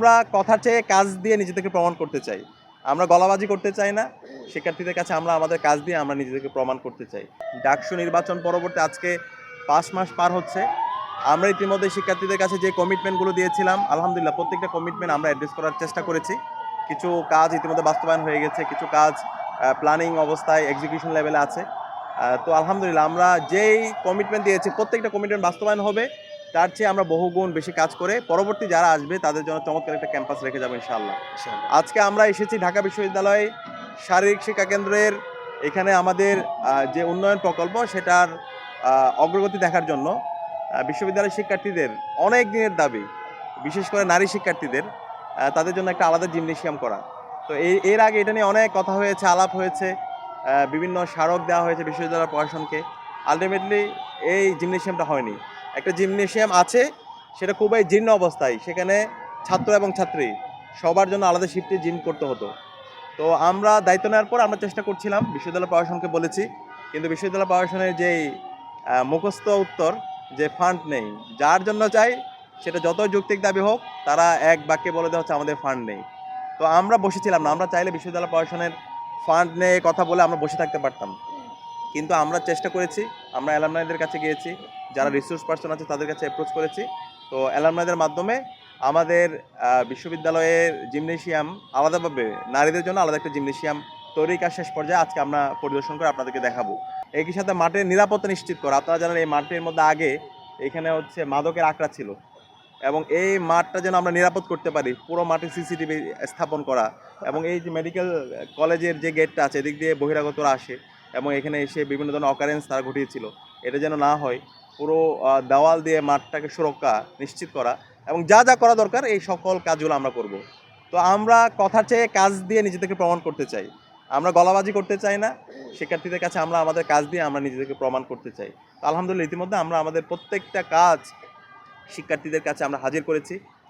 আমরা কথার চেয়ে কাজ দিয়ে নিজেদেরকে প্রমাণ করতে চাই। আমরা গলাবাজি করতে চাই না। শিক্ষার্থীদের কাছে আমরা আমাদের কাজ দিয়ে আমরা নিজেদেরকে প্রমাণ করতে চাই। ডাকসু নির্বাচন পরবর্তী আজকে ৫ মাস পার হচ্ছে। আমরা ইতিমধ্যে শিক্ষার্থীদের কাছে যে কমিটমেন্টগুলো দিয়েছিলাম, আলহামদুলিল্লাহ প্রত্যেকটা কমিটমেন্ট আমরা অ্যাড্রেস করার চেষ্টা করেছি। কিছু কাজ ইতিমধ্যে বাস্তবায়ন হয়ে গেছে, কিছু কাজ প্ল্যানিং অবস্থায় এক্সিকিউশন লেভেলে আছে। তো আলহামদুলিল্লাহ আমরা যেই কমিটমেন্ট দিয়েছি প্রত্যেকটা কমিটমেন্ট বাস্তবায়ন হবে। তার চেয়ে আমরা বহুগুণ বেশি কাজ করে পরবর্তী যারা আসবে তাদের জন্য চমৎকার একটা ক্যাম্পাস রেখে যাবো ইনশাআল্লাহ। আজকে আমরা এসেছি ঢাকা বিশ্ববিদ্যালয়ে শারীরিক শিক্ষা কেন্দ্রের এখানে আমাদের যে উন্নয়ন প্রকল্প সেটার অগ্রগতি দেখার জন্য। বিশ্ববিদ্যালয়ের শিক্ষার্থীদের অনেক দিনের দাবি, বিশেষ করে নারী শিক্ষার্থীদের তাদের জন্য একটা আলাদা জিমনেশিয়াম করা। তো এর আগে এটা নিয়ে অনেক কথা হয়েছে, আলাপ হয়েছে, বিভিন্ন স্মারক দেওয়া হয়েছে বিশ্ববিদ্যালয় প্রশাসনকে। আলটিমেটলি এই জিমনেশিয়ামটা হয়নি। একটা জিমনেশিয়াম আছে, সেটা খুবই জীর্ণ অবস্থায়। সেখানে ছাত্র এবং ছাত্রী সবার জন্য আলাদা শিফটে জিম করতে হতো। তো আমরা দায়িত্ব নেওয়ার পর আমরা চেষ্টা করছিলাম, বিশ্ববিদ্যালয় প্রশাসনকে বলেছি, কিন্তু বিশ্ববিদ্যালয় প্রশাসনের যেই মুখস্থ উত্তর যে ফান্ড নেই, যার জন্য চাই সেটা যতই যৌক্তিক দাবি হোক তারা এক বাক্যে বলে দেওয়া হচ্ছে আমাদের ফান্ড নেই। তো আমরা বসেছিলাম না, আমরা চাইলে বিশ্ববিদ্যালয় প্রশাসনের ফান্ড নিয়ে কথা বলে আমরা বসে থাকতে পারতাম, কিন্তু আমরা চেষ্টা করেছি। আমরা অ্যালামনাইদের কাছে গিয়েছি, যারা রিসোর্স পার্সন আছে তাদের কাছে অ্যাপ্রোচ করেছি। তো অ্যালামনাইদের মাধ্যমে আমাদের বিশ্ববিদ্যালয়ের জিমনেশিয়াম আলাদাভাবে নারীদের জন্য আলাদা একটা জিমনেশিয়াম তৈরির কাজ শেষ পর্যায়ে আজকে আমরা পরিদর্শন করে আপনাদেরকে দেখাবো। একই সাথে মাঠের নিরাপত্তা নিশ্চিত করা। আপনারা জানেন এই মাঠের মধ্যে আগে এখানে হচ্ছে মাদকের আখড়া ছিল, এবং এই মাঠটা যেন আমরা নিরাপদ করতে পারি, পুরো মাঠে সিসিটিভি স্থাপন করা, এবং এই যে মেডিকেল কলেজের যে গেটটা আছে এদিক দিয়ে বহিরাগতরা আসে এবং এখানে এসে বিভিন্ন ধরনের অকারেন্স তারা ঘটিয়েছিল, এটা যেন না হয়। পুরো দেওয়াল দিয়ে মাঠটাকে সুরক্ষা নিশ্চিত করা এবং যা যা করা দরকার এই সকল কাজগুলো আমরা করব। তো আমরা কথার চেয়ে কাজ দিয়ে নিজেদেরকে প্রমাণ করতে চাই। আমরা গলাবাজি করতে চাই না। শিক্ষার্থীদের কাছে আমরা আমাদের কাজ দিয়ে আমরা নিজেদেরকে প্রমাণ করতে চাই। তো আলহামদুলিল্লাহ ইতিমধ্যে আমরা আমাদের প্রত্যেকটা কাজ শিক্ষার্থীদের কাছে আমরা হাজির করেছি।